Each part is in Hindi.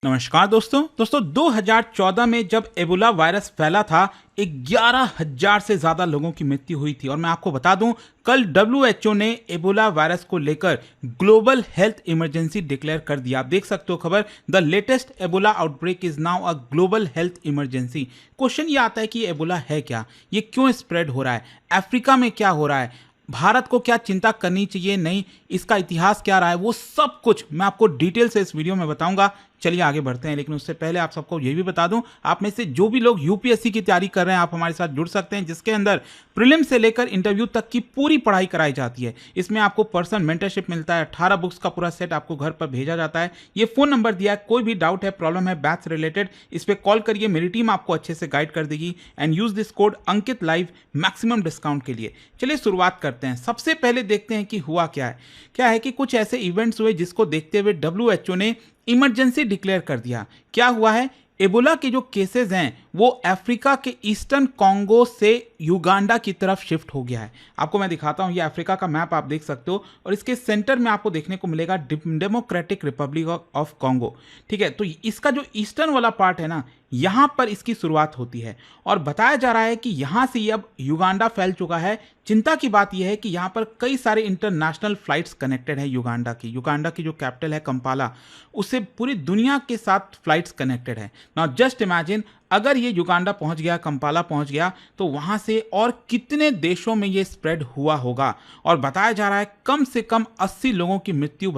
नमस्कार दोस्तों 2014 में जब एबोला वायरस फैला था 11,000 से ज़्यादा लोगों की मृत्यु हुई थी। और मैं आपको बता दूं, कल WHO ने एबोला वायरस को लेकर ग्लोबल हेल्थ इमरजेंसी डिक्लेयर कर दिया। आप देख सकते हो खबर, the latest Ebola outbreak is now a global health emergency. Question ये आता है कि एबोला है क्या, ये क्यों स्प्रेड हो रहा है, अफ्रीका में क्या हो रहा है, भारत को क्या चिंता करनी चाहिए, नहीं, इसका इतिहास क्या रहा है, वो सब कुछ मैं आपको डिटेल से इस वीडियो में बताऊंगा। चलिए आगे बढ़ते हैं, लेकिन उससे पहले आप सबको ये भी बता दूं, आप में से जो भी लोग यूपीएससी की तैयारी कर रहे हैं आप हमारे साथ जुड़ सकते हैं, जिसके अंदर प्रीलिम से लेकर इंटरव्यू तक की पूरी पढ़ाई कराई जाती है। इसमें आपको पर्सनल मेंटरशिप मिलता है, 18 बुक्स का पूरा सेट आपको घर पर भेजा जाता है। ये फोन नंबर दिया है, कोई भी डाउट है, प्रॉब्लम है बैच से रिलेटेड, इस पर कॉल करिए, मेरी टीम आपको अच्छे से गाइड कर देगी। And use this code Ankit live maximum discount के लिए। चलिए शुरुआत करते हैं। सबसे पहले देखते हैं कि हुआ क्या है कि कुछ ऐसे इवेंट्स हुए जिसको देखते हुए WHO ने इमरजेंसी डिक्लेयर कर दिया। क्या हुआ है, एबोला के जो केसेस हैं वो अफ्रीका के ईस्टर्न कॉन्गो से युगांडा की तरफ शिफ्ट हो गया है। आपको मैं दिखाता हूं, ये अफ्रीका का मैप आप देख सकते हो, और इसके सेंटर में आपको देखने को मिलेगा डेमोक्रेटिक रिपब्लिक ऑफ कॉन्गो। ठीक है, तो इसका जो ईस्टर्न वाला पार्ट है ना, यहां पर इसकी शुरुआत होती है, और बताया जा रहा है कि यहां से ये अब युगांडा फैल चुका है। चिंता की बात यह है कि यहां पर कई सारे इंटरनेशनल फ्लाइट्स कनेक्टेड है युगांडा की जो कैपिटल है कंपाला, उससे पूरी दुनिया के साथ फ्लाइट्स कनेक्टेड है। नाउ जस्ट इमेजिन, अगर ये युगांडा पहुंच गया, कंपाला पहुंच गया, तो वहां से और कितने देशों में ये स्प्रेड हुआ होगा। और बताया जा रहा है कम से कम 80 लोगों की मृत्यु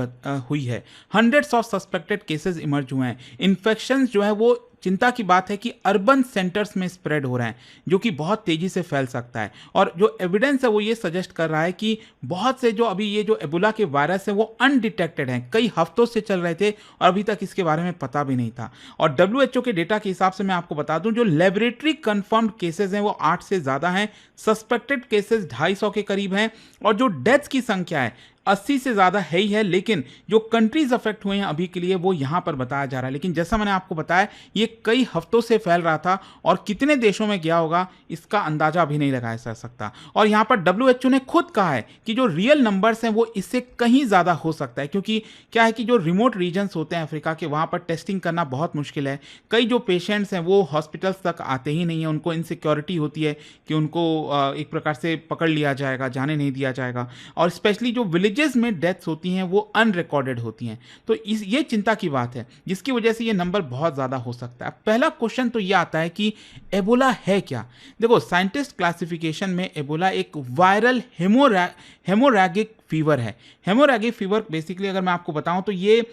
हुई है। Hundreds of suspected cases emerge हुए हैं। इन्फेक्शन जो है वो चिंता की बात है कि अर्बन सेंटर्स में स्प्रेड हो रहे हैं, जो कि बहुत तेजी से फैल सकता है। और जो एविडेंस है वो ये सजेस्ट कर रहा है कि बहुत से जो अभी ये जो एबोला के वायरस है वो अनडिटेक्टेड हैं, कई हफ्तों से चल रहे थे और अभी तक इसके बारे में पता भी नहीं था। और WHO के डेटा के हिसाब से मैं आपको बता दूं, जो लेबोरेटरी कंफर्म्ड केसेस हैं वो 8 से ज्यादा हैं, सस्पेक्टेड केसेस 250 के करीब हैं, और जो डेथ्स की संख्या है 80 से ज़्यादा है ही है। लेकिन जो कंट्रीज अफेक्ट हुए हैं अभी के लिए वो यहाँ पर बताया जा रहा है। लेकिन जैसा मैंने आपको बताया, ये कई हफ्तों से फैल रहा था और कितने देशों में गया होगा इसका अंदाजा अभी नहीं लगाया जा सकता। और यहाँ पर WHO ने खुद कहा है कि जो रियल नंबर्स हैं वो इससे कहीं ज़्यादा हो सकता है, क्योंकि क्या है कि जो रिमोट रीजन्स होते हैं अफ्रीका के, वहाँ पर टेस्टिंग करना बहुत मुश्किल है। कई जो पेशेंट्स हैं वो हॉस्पिटल्स तक आते ही नहीं है, उनको इनसिक्योरिटी होती है कि उनको एक प्रकार से पकड़ लिया जाएगा, जाने नहीं दिया जाएगा। और स्पेशली जो विलेजेस में डेथ्स होती हैं वो अनरिकॉर्डेड होती हैं। तो ये चिंता की बात है, जिसकी वजह से ये नंबर बहुत ज़्यादा हो सकता है। पहला क्वेश्चन तो ये आता है कि एबोला है क्या। देखो, साइंटिस्ट क्लासिफिकेशन में एबोला एक वायरल हेमोरैगिक फीवर है। हेमोरैगिक फीवर बेसिकली अगर मैं आपको बताऊं तो ये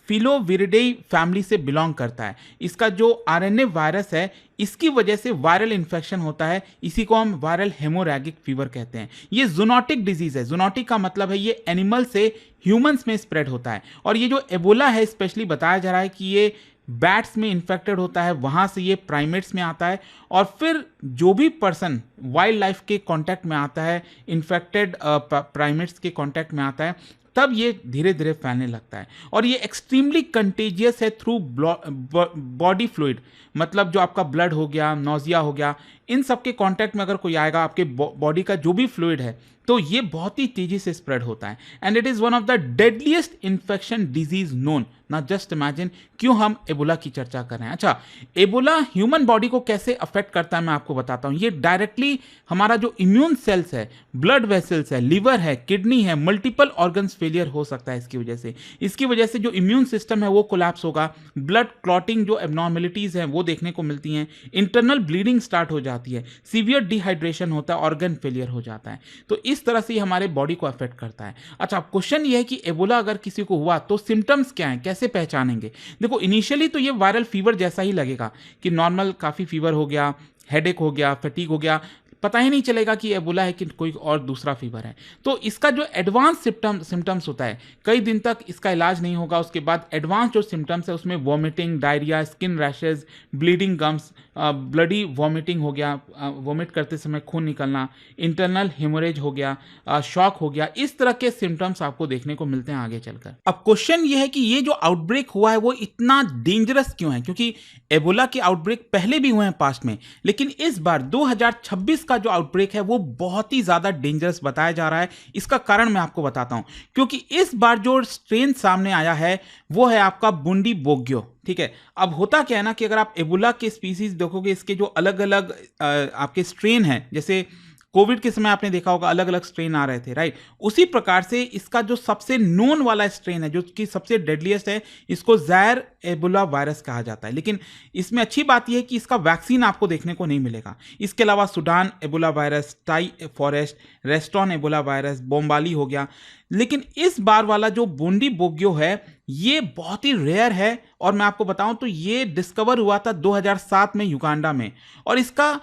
फिलोविरिडेई फैमिली से बिलोंग करता है। इसका जो RNA वायरस है, इसकी वजह से वायरल इन्फेक्शन होता है, इसी को हम वायरल हेमोरैगिक फीवर कहते हैं। ये जूनोटिक डिजीज है। जूनोटिक का मतलब है ये एनिमल से ह्यूमंस में स्प्रेड होता है। और ये जो एबोला है स्पेशली बताया जा रहा है कि ये बैट्स में इन्फेक्टेड होता है, वहाँ से ये प्राइमेट्स में आता है, और फिर जो भी पर्सन वाइल्ड लाइफ के कांटेक्ट में आता है, इन्फेक्टेड प्राइमेट्स के कांटेक्ट में आता है, तब ये धीरे धीरे फैलने लगता है। और ये एक्सट्रीमली कंटेजियस है थ्रू बॉडी फ्लूइड, मतलब जो आपका ब्लड हो गया, नोजिया हो गया, इन सब के कांटेक्ट में अगर कोई आएगा, आपके बॉडी का जो भी फ्लूइड है, तो ये बहुत ही तेजी से स्प्रेड होता है। And it is one of the deadliest infection disease known. ना जस्ट इमेजिन, क्यों हम एबोला की चर्चा कर रहे हैं। अच्छा, एबोला ह्यूमन बॉडी को कैसे अफेक्ट करता है मैं आपको बताता हूं। ये डायरेक्टली हमारा जो इम्यून सेल्स है, ब्लड वेसल्स है, लिवर है, किडनी है, मल्टीपल ऑर्गन्स फेलियर हो सकता है इसकी वजह से जो इम्यून सिस्टम है वो कोलैप्स होगा। ब्लड क्लॉटिंग जो एबनॉर्मेलिटीज हैं वो देखने को मिलती हैं, इंटरनल ब्लीडिंग स्टार्ट हो जाती है, सीवियर डिहाइड्रेशन होता है, ऑर्गन फेलियर हो जाता है। तो इस तरह से हमारे बॉडी को अफेक्ट करता है। अच्छा, क्वेश्चन ये है कि एबोला अगर किसी को हुआ तो सिम्टम्स क्या हैं, कैसे पहचानेंगे। देखो, इनिशियली तो ये वायरल फीवर जैसा ही लगेगा कि नॉर्मल काफ़ी फीवर हो गया, हेडेक हो गया, फटीग हो गया, पता ही नहीं चलेगा कि एबोला है कि कोई और दूसरा फीवर है। तो इसका जो एडवांस सिम्टम्स होता है, कई दिन तक इसका इलाज नहीं होगा। उसके बाद एडवांस जो सिम्टम्स है उसमें vomiting, diarrhoea, skin rashes, bleeding gums, bloody vomiting हो गया, वॉमिट करते समय खून निकलना, इंटरनल हेमोरेज हो गया, शॉक हो गया, इस तरह के सिम्टम्स आपको देखने को मिलते हैं आगे चलकर। अब क्वेश्चन ये है कि ये जो आउटब्रेक हुआ है वो इतना डेंजरस क्यों है, क्योंकि एबोला के आउटब्रेक पहले भी हुए हैं पास्ट में, लेकिन इस बार 2026 का जो आउटब्रेक है वो बहुत ही ज़्यादा डेंजरस बताया जा रहा है। इसका कारण मैं आपको बताता हूं, क्योंकि इस बार जो स्ट्रेन सामने आया है वो है आपका बुंडी बोग्यो। ठीक है, अब होता क्या है ना कि अगर आप एबोला के स्पीसीज देखोगे, इसके जो अलग अलग आपके स्ट्रेन हैं, जैसे कोविड के समय आपने देखा होगा अलग अलग स्ट्रेन आ रहे थे, राइट। उसी प्रकार से इसका जो सबसे नोन वाला स्ट्रेन है, जो कि सबसे डेडलीस्ट है, इसको ज़ायर एबोला वायरस कहा जाता है। लेकिन इसमें अच्छी बात यह है कि इसका वैक्सीन आपको देखने को नहीं मिलेगा। इसके अलावा Sudan Ebola virus, Tai Forest, Reston Ebola virus, Bombali हो गया। लेकिन इस बार वाला जो बुंडी बोग्यो है ये बहुत ही रेयर है, और मैं आपको बताऊं तो ये डिस्कवर हुआ था 2007 में युगांडा में, और इसका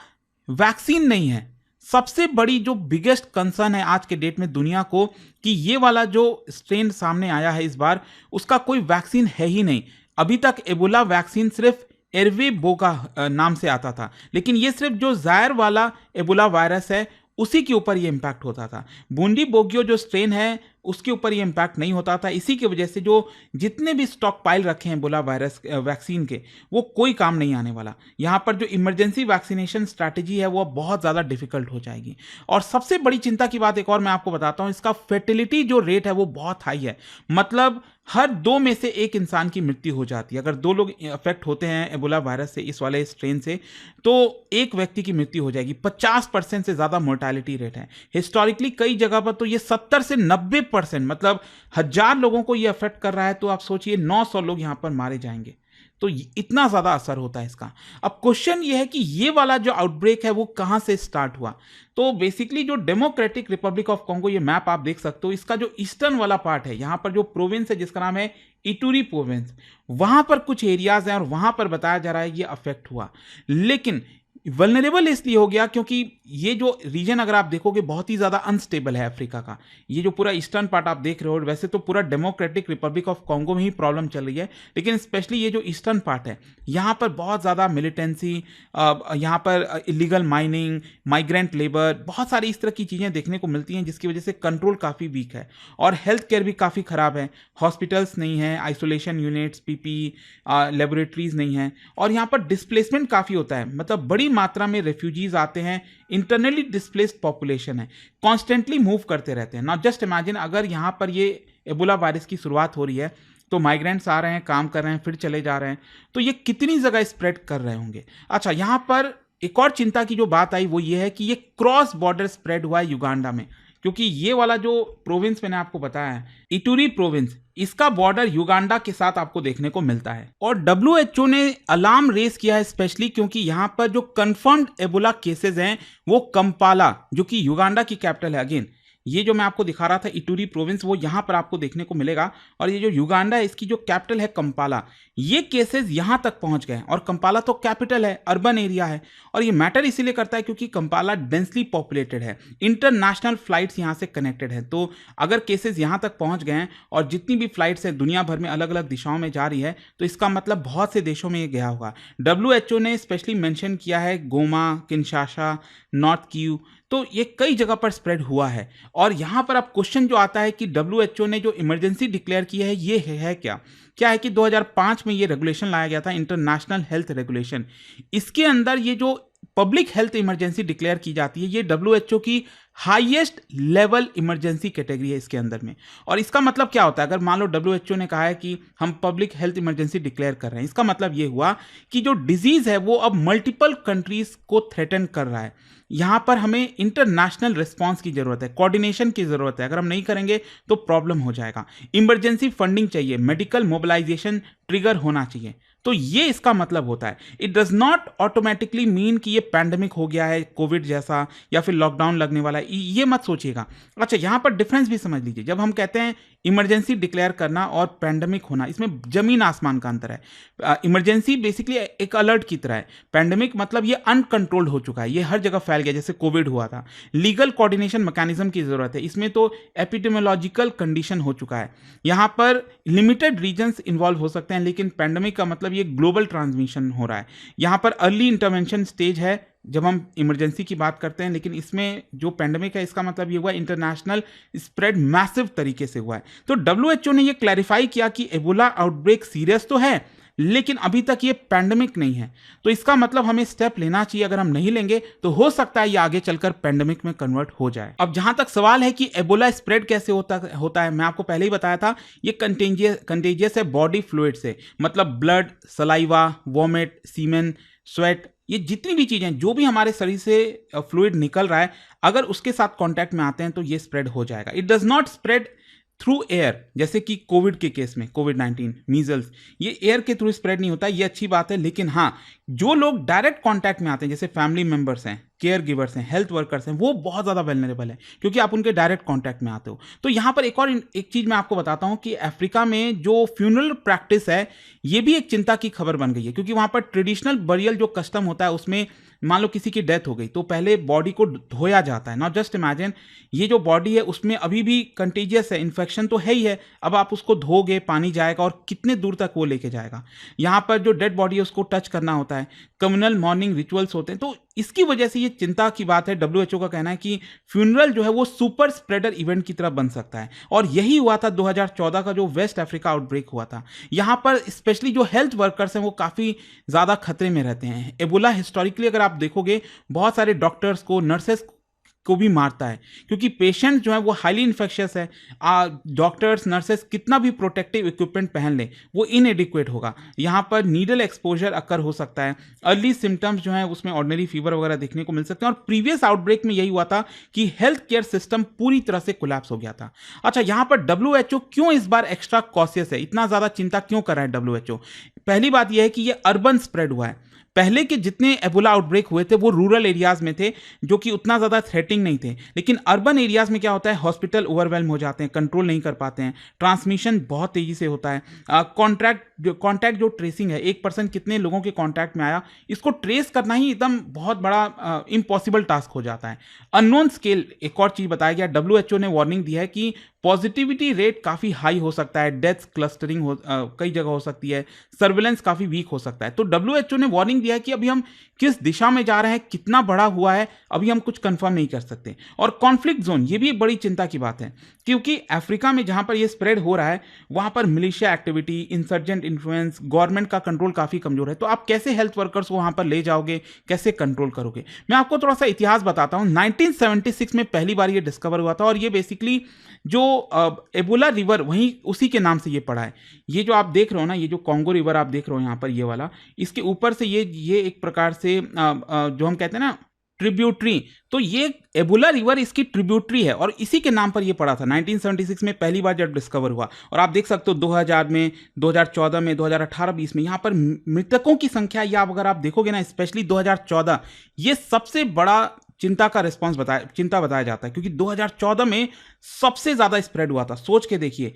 वैक्सीन नहीं है। सबसे बड़ी जो बिगेस्ट कंसर्न है आज के डेट में दुनिया को, कि ये वाला जो स्ट्रेन सामने आया है इस बार, उसका कोई वैक्सीन है ही नहीं। अभी तक एबोला वैक्सीन सिर्फ एरवेबोगा नाम से आता था, लेकिन ये सिर्फ जो ज़ायर वाला एबोला वायरस है उसी के ऊपर ये इंपैक्ट होता था। बूंदी बोग्यो जो स्ट्रेन है उसके ऊपर ये इंपैक्ट नहीं होता था। इसी की वजह से जो जितने भी स्टॉक पाइल रखे हैं एबोला वायरस वैक्सीन के, वो कोई काम नहीं आने वाला। यहाँ पर जो इमरजेंसी वैक्सीनेशन स्ट्रैटेजी है वो बहुत ज़्यादा डिफिकल्ट हो जाएगी। और सबसे बड़ी चिंता की बात एक और मैं आपको बताता हूँ, इसका फर्टिलिटी जो रेट है वो बहुत हाई है। मतलब हर 2 में से 1 इंसान की मृत्यु हो जाती है। अगर 2 लोग अफेक्ट होते हैं एबोला वायरस से, इस वाले स्ट्रेन से, तो 1 व्यक्ति की मृत्यु हो जाएगी। 50% से ज़्यादा मोर्टालिटी रेट है। हिस्टोरिकली कई जगह पर तो ये 70 से 90%, मतलब 1000 लोगों को ये अफेक्ट कर रहा है तो आप सोचिए 900 लोग यहाँ पर मारे जाएंगे। तो इतना ज़्यादा असर होता है इसका। अब क्वेश्चन ये है कि ये वाला जो आउटब्रेक है वो कहाँ से स्टार्ट हुआ। तो बेसिकली जो डेमोक्रेटिक रिपब्लिक ऑफ कॉन्गो, ये मैप आप देख सकते हो, इसका जो ईस्टर्न वाला पार्ट है, यहाँ पर जो प्रोविंस है जिसका नाम है इटूरी प्रोविंस, वहाँ पर कुछ एरियाज हैं और वहाँ पर बताया जा रहा है ये अफेक्ट हुआ। लेकिन वल्नरेबल इसलिए हो गया क्योंकि ये जो रीजन अगर आप देखोगे बहुत ही ज़्यादा अनस्टेबल है अफ्रीका का। ये जो पूरा ईस्टर्न पार्ट आप देख रहे हो, वैसे तो पूरा डेमोक्रेटिक रिपब्लिक ऑफ कॉन्गो में ही प्रॉब्लम चल रही है, लेकिन स्पेशली ये जो ईस्टर्न पार्ट है यहाँ पर बहुत ज़्यादा मिलिटेंसी, यहाँ पर इलीगल माइनिंग, माइग्रेंट लेबर, बहुत सारी इस तरह की चीज़ें देखने को मिलती हैं, जिसकी वजह से कंट्रोल काफ़ी वीक है और हेल्थ केयर भी काफ़ी ख़राब है। हॉस्पिटल्स नहीं है, आइसोलेशन यूनिट्स, पीपी लेबोरेटरीज नहीं है, और यहाँ पर डिस्प्लेसमेंट काफ़ी होता है। मतलब बड़ी मात्रा में रेफ्यूजीज आते हैं, इंटरनली डिस्प्लेस्ड पॉपुलेशन है, कॉन्स्टेंटली मूव करते रहते हैं। नॉट जस्ट इमेजिन, अगर यहाँ पर ये एबोला वायरस की शुरुआत हो रही है तो माइग्रेंट्स आ रहे हैं, काम कर रहे हैं, फिर चले जा रहे हैं, तो ये कितनी जगह स्प्रेड कर रहे होंगे। अच्छा, यहाँ पर एक और चिंता की जो बात आई वो ये है कि ये क्रॉस बॉर्डर स्प्रेड हुआ है युगांडा में, क्योंकि ये वाला जो प्रोविंस मैंने आपको बताया है, इटूरी प्रोविंस, इसका बॉर्डर युगांडा के साथ आपको देखने को मिलता है। और डब्ल्यूएचओ ने अलार्म रेज किया है स्पेशली क्योंकि यहां पर जो कंफर्म्ड एबोला केसेस हैं वो कंपाला, जो कि युगांडा की कैपिटल है, अगेन ये जो मैं आपको दिखा रहा था इटूरी प्रोविंस, वो यहां पर आपको देखने को मिलेगा। और ये जो युगांडा है इसकी जो कैपिटल है कंपाला, ये केसेस यहां तक पहुंच गए। और कंपाला तो कैपिटल है, अर्बन एरिया है, और ये मैटर इसीलिए करता है क्योंकि कंपाला डेंसली पॉपुलेटेड है, इंटरनेशनल फ्लाइट्स यहां से कनेक्टेड है। तो अगर केसेस यहां तक पहुंच गए हैं और जितनी भी फ्लाइट्स हैं दुनिया भर में अलग अलग दिशाओं में जा रही है, तो इसका मतलब बहुत से देशों में ये गया होगा। डब्ल्यूएचओ ने स्पेशली मेंशन किया है गोमा, किनशासा, नॉर्थ किव, तो ये कई जगह पर स्प्रेड हुआ है। और यहां पर अब क्वेश्चन जो आता है कि डब्ल्यूएचओ ने जो इमरजेंसी डिक्लेयर की है ये है क्या है कि 2005 में ये रेगुलेशन लाया गया था, इंटरनेशनल हेल्थ रेगुलेशन। इसके अंदर ये जो पब्लिक हेल्थ इमरजेंसी डिक्लेयर की जाती है, ये डब्ल्यूएचओ की हाईएस्ट लेवल इमरजेंसी कैटेगरी है इसके अंदर में। और इसका मतलब क्या होता है, अगर मान लो डब्ल्यूएचओ ने कहा है कि हम पब्लिक हेल्थ इमरजेंसी डिक्लेयर कर रहे हैं, इसका मतलब ये हुआ कि जो डिजीज है वो अब मल्टीपल कंट्रीज को थ्रेटन कर रहा है। यहां पर हमें इंटरनेशनल रिस्पांस की जरूरत है, कोऑर्डिनेशन की जरूरत है। अगर हम नहीं करेंगे तो प्रॉब्लम हो जाएगा। इमरजेंसी फंडिंग चाहिए, मेडिकल मोबिलाइजेशन ट्रिगर होना चाहिए। तो ये इसका मतलब होता है। It does not automatically mean कि ये पैंडेमिक हो गया है कोविड जैसा या फिर लॉकडाउन लगने वाला है, ये मत सोचिएगा। अच्छा, यहां पर डिफरेंस भी समझ लीजिए। जब हम कहते हैं इमरजेंसी डिक्लेयर करना और पैंडेमिक होना, इसमें जमीन आसमान का अंतर है। इमरजेंसी बेसिकली एक अलर्ट की तरह है, पैंडेमिक मतलब ये अनकंट्रोल्ड हो चुका है, ये हर जगह फैल गया जैसे कोविड हुआ था। लीगल कोऑर्डिनेशन मैकेनिज्म की जरूरत है, इसमें तो एपिडेमियोलॉजिकल कंडीशन हो चुका है। यहां पर लिमिटेड रीजन्स इन्वॉल्व हो सकते हैं, लेकिन पैंडेमिक का मतलब ये ग्लोबल ट्रांसमिशन हो रहा है। यहां पर अर्ली इंटरवेंशन स्टेज है जब हम इमरजेंसी की बात करते हैं, लेकिन इसमें जो पैंडेमिक है इसका मतलब ये हुआ इंटरनेशनल स्प्रेड मैसिव तरीके से हुआ है। तो डब्ल्यूएचओ ने ये क्लैरिफाई किया कि एबोला आउटब्रेक सीरियस तो है, लेकिन अभी तक ये पैंडेमिक नहीं है। तो इसका मतलब हमें स्टेप लेना चाहिए। अगर हम नहीं लेंगे तो हो सकता है ये आगे चलकर पैंडेमिक में कन्वर्ट हो जाए। अब जहां तक सवाल है कि एबोला स्प्रेड कैसे होता है, मैं आपको पहले ही बताया था, ये कंटेजियस है बॉडी फ्लूइड से, मतलब ब्लड, सलाइवा, वॉमिट, सीमेन, स्वेट, ये जितनी भी चीजें जो भी हमारे शरीर से फ्लूइड निकल रहा है, अगर उसके साथ कांटेक्ट में आते हैं तो ये स्प्रेड हो जाएगा। It does not spread through air, जैसे कि कोविड के केस में, कोविड-19, मीजल्स, ये एयर के थ्रू स्प्रेड नहीं होता, ये अच्छी बात है। लेकिन हाँ, जो लोग डायरेक्ट कांटेक्ट में आते हैं, जैसे फैमिली मेंबर्स हैं, केयर गिवर्स हैं, हेल्थ वर्कर्स हैं, वो बहुत ज़्यादा वेलनरेबल है, क्योंकि आप उनके डायरेक्ट कांटेक्ट में आते हो। तो यहाँ पर एक चीज़ मैं आपको बताता हूँ कि अफ्रीका में जो फ्यूनरल प्रैक्टिस है, ये भी एक चिंता की खबर बन गई है, क्योंकि वहाँ पर ट्रेडिशनल बरियल जो कस्टम होता है, उसमें मान लो किसी की डेथ हो गई तो पहले बॉडी को धोया जाता है। नॉट जस्ट इमेजिन, ये जो बॉडी है उसमें अभी भी कंटेजियस है, इन्फेक्शन तो है ही है, अब आप उसको धोगे, पानी जाएगा और कितने दूर तक वो लेके जाएगा। यहाँ पर जो डेड बॉडी है उसको टच करना होता है, कम्युनल मॉर्निंग रिचुअल्स होते हैं, तो इसकी वजह से ये चिंता की बात है। डब्ल्यूएचओ का कहना है कि फ्यूनरल जो है वो सुपर स्प्रेडर इवेंट की तरह बन सकता है, और यही हुआ था 2014 का जो वेस्ट अफ्रीका आउटब्रेक हुआ था। यहाँ पर स्पेशली जो हेल्थ वर्कर्स हैं वो काफ़ी ज़्यादा खतरे में रहते हैं। एबोला हिस्टोरिकली अगर आप देखोगे, बहुत सारे डॉक्टर्स को, नर्सेस को भी मारता है, क्योंकि पेशेंट जो है वो हाईली इन्फेक्शियस है। डॉक्टर्स, नर्सेस कितना भी प्रोटेक्टिव इक्विपमेंट पहन ले, वो इनएडिक्वेट होगा। यहाँ पर नीडल एक्सपोजर अकर हो सकता है। अर्ली सिम्टम्स जो है उसमें ऑर्डिनरी फीवर वगैरह देखने को मिल सकते हैं, और प्रीवियस आउटब्रेक में यही हुआ था कि हेल्थ केयर सिस्टम पूरी तरह से कोलैप्स हो गया था। अच्छा, यहाँ पर डब्ल्यूएचओ क्यों इस बार एक्स्ट्रा कॉशियस है, इतना ज़्यादा चिंता क्यों कर रहा है डब्ल्यूएचओ? पहली बात यह है कि ये अर्बन स्प्रेड हुआ है। पहले के जितने एबोला आउटब्रेक हुए थे वो रूरल एरियाज में थे, जो कि उतना ज़्यादा थ्रेटिंग नहीं थे। लेकिन अर्बन एरियाज में क्या होता है, हॉस्पिटल ओवरवेल्म हो जाते हैं, कंट्रोल नहीं कर पाते हैं, ट्रांसमिशन बहुत तेज़ी से होता है। कॉन्टैक्ट जो ट्रेसिंग है, एक पर्सन कितने लोगों के कॉन्टैक्ट में आया, इसको ट्रेस करना ही एकदम बहुत बड़ा इम्पॉसिबल टास्क हो जाता है। अननोन स्केल, एक और चीज़ बताया गया, डब्ल्यूएचओ ने वार्निंग दी है कि पॉजिटिविटी रेट काफ़ी हाई हो सकता है, डेथ्स क्लस्टरिंग कई जगह हो सकती है, सर्विलेंस काफ़ी वीक हो सकता है। तो डब्ल्यूएचओ ने वार्निंग दिया है कि अभी हम किस दिशा में जा रहे हैं, कितना बड़ा हुआ है, अभी हम कुछ कंफर्म नहीं कर सकते। और कॉन्फ्लिक्ट जोन, ये भी एक बड़ी चिंता की बात है, क्योंकि अफ्रीका में जहां पर ये स्प्रेड हो रहा है, वहां पर militia activity, insurgent influence, government का कंट्रोल काफ़ी कमजोर है। तो आप कैसे हेल्थ वर्कर्स को वहां पर ले जाओगे, कैसे कंट्रोल करोगे? मैं आपको थोड़ा सा इतिहास बताता हूँ। 1976 में पहली बार ये डिस्कवर हुआ था, और ये बेसिकली जो एबोला रिवर, वहीं उसी के नाम से ये पड़ा है। ये जो आप देख रहे हो ना, ये जो कॉन्गो रिवर आप देख रहे हो यहाँ पर, ये वाला, इसके ऊपर से ये एक प्रकार से जो हम कहते हैं ना ट्रिब्यूटरी, तो ये एबोला रिवर इसकी ट्रिब्यूटरी है, और इसी के नाम पर ये पड़ा था 1976 में पहली बार जब डिस्कवर हुआ। और आप देख सकते हो 2000 में, 2014 में, 2018-20 में यहाँ पर मृतकों की संख्या, या अगर आप देखोगे ना, स्पेशली 2014, ये सबसे बड़ा चिंता बताया जाता है, क्योंकि 2014 में सबसे ज्यादा स्प्रेड हुआ था। सोच के देखिए,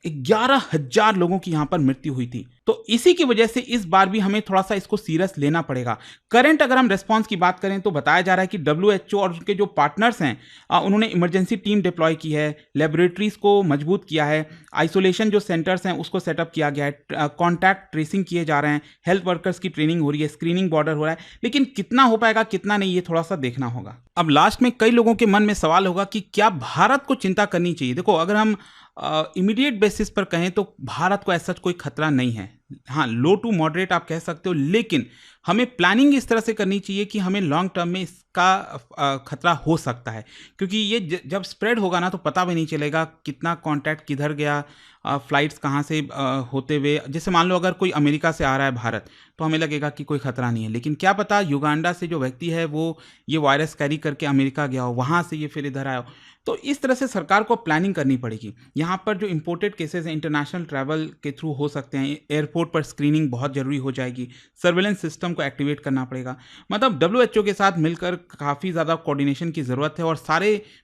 11,000 लोगों की यहां पर मृत्यु हुई थी। तो इसी की वजह से इस बार भी हमें थोड़ा सा इसको सीरियस लेना पड़ेगा। करंट अगर हम रेस्पॉन्स की बात करें तो बताया जा रहा है कि डब्ल्यूएचओ और उनके जो पार्टनर्स हैं, उन्होंने इमरजेंसी टीम डिप्लॉय की है, लेबोरेटरीज को मजबूत किया है, आइसोलेशन जो सेंटर्स हैं उसको सेटअप किया गया है, कॉन्टैक्ट ट्रेसिंग किए जा रहे हैं, हेल्थ वर्कर्स की ट्रेनिंग हो रही है, स्क्रीनिंग बॉर्डर हो रहा है। लेकिन कितना हो पाएगा, कितना नहीं, ये थोड़ा सा देखना होगा। अब लास्ट में कई लोगों के मन में सवाल होगा कि क्या भारत को चिंता करनी चाहिए? देखो, अगर हम इमीडिएट बेसिस पर कहें तो भारत को ऐसा कोई खतरा नहीं है। हाँ, लो टू मॉडरेट आप कह सकते हो, लेकिन हमें प्लानिंग इस तरह से करनी चाहिए कि हमें लॉन्ग टर्म में इसका खतरा हो सकता है, क्योंकि ये जब स्प्रेड होगा ना तो पता भी नहीं चलेगा कितना कांटेक्ट किधर गया, फ्लाइट्स कहाँ से होते हुए। जैसे मान लो अगर कोई अमेरिका से आ रहा है भारत, तो हमें लगेगा कि कोई खतरा नहीं है, लेकिन क्या पता युगांडा से जो व्यक्ति है वो ये वायरस कैरी करके अमेरिका गया हो, वहाँ से ये फिर इधर आया हो। तो इस तरह से सरकार को प्लानिंग करनी पड़ेगी। यहाँ पर जो इंपोर्टेड केसेस हैं इंटरनेशनल ट्रैवल के थ्रू हो सकते हैं, एयरपोर्ट पर स्क्रीनिंग बहुत ज़रूरी हो जाएगी, सर्वेलेंस सिस्टम को एक्टिवेट करना पड़ेगा। मतलब डब्ल्यूएचओ के साथ मिलकर काफ़ी ज़्यादा कोऑर्डिनेशन की ज़रूरत है, और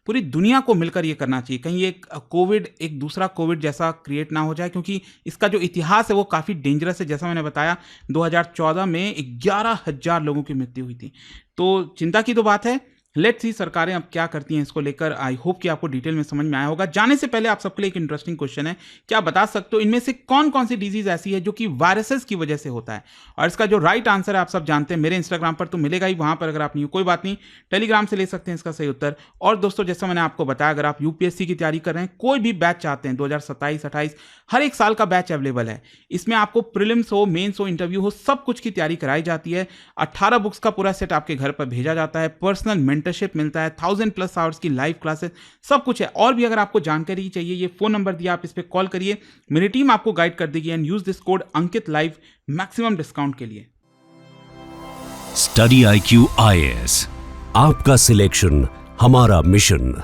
पूरी दुनिया को मिलकर ये करना चाहिए, कहीं एक दूसरा कोविड जैसा क्रिएट ना हो जाए, क्योंकि इसका जो इतिहास है वो काफ़ी डेंजरस है। जैसा मैंने बताया, 2014 में 11,000 लोगों की मृत्यु हुई थी। तो चिंता की तो बात है, लेट्स सी सरकारें अब क्या करती हैं इसको लेकर। आई होप कि आपको डिटेल में समझ में आया होगा। जाने से पहले आप सबके लिए एक इंटरेस्टिंग क्वेश्चन है, क्या आप बता सकते हो इनमें से कौन कौन सी डिजीज ऐसी है जो कि वायरसेस की वजह से होता है? और इसका जो राइट आंसर है आप सब जानते हैं, मेरे इंस्टाग्राम पर तो मिलेगा ही, वहां पर अगर आप नहीं हो कोई बात नहीं, टेलीग्राम से ले सकते हैं इसका सही उत्तर। और दोस्तों जैसा मैंने आपको बताया, अगर आप यूपीएससी की तैयारी कर रहे हैं, कोई भी बैच चाहते हैं 2027-28 हर एक साल का बैच अवेलेबल है। इसमें आपको प्रीलिम्स हो, मेंस हो, इंटरव्यू हो, सब कुछ की तैयारी कराई जाती है। 18 बुक्स का पूरा सेट आपके घर पर भेजा जाता है, पर्सनल मेंटरशिप मिलता है, 1000+ आवर्स की लाइव क्लासेस, सब कुछ है। और भी अगर आपको जानकारी चाहिए, ये फोन नंबर दिया, आप इस पर कॉल करिए, मेरी टीम आपको गाइड कर देगी। And use this code Ankit live maximum discount के लिए। स्टडी IQ IAS, आपका सिलेक्शन हमारा मिशन।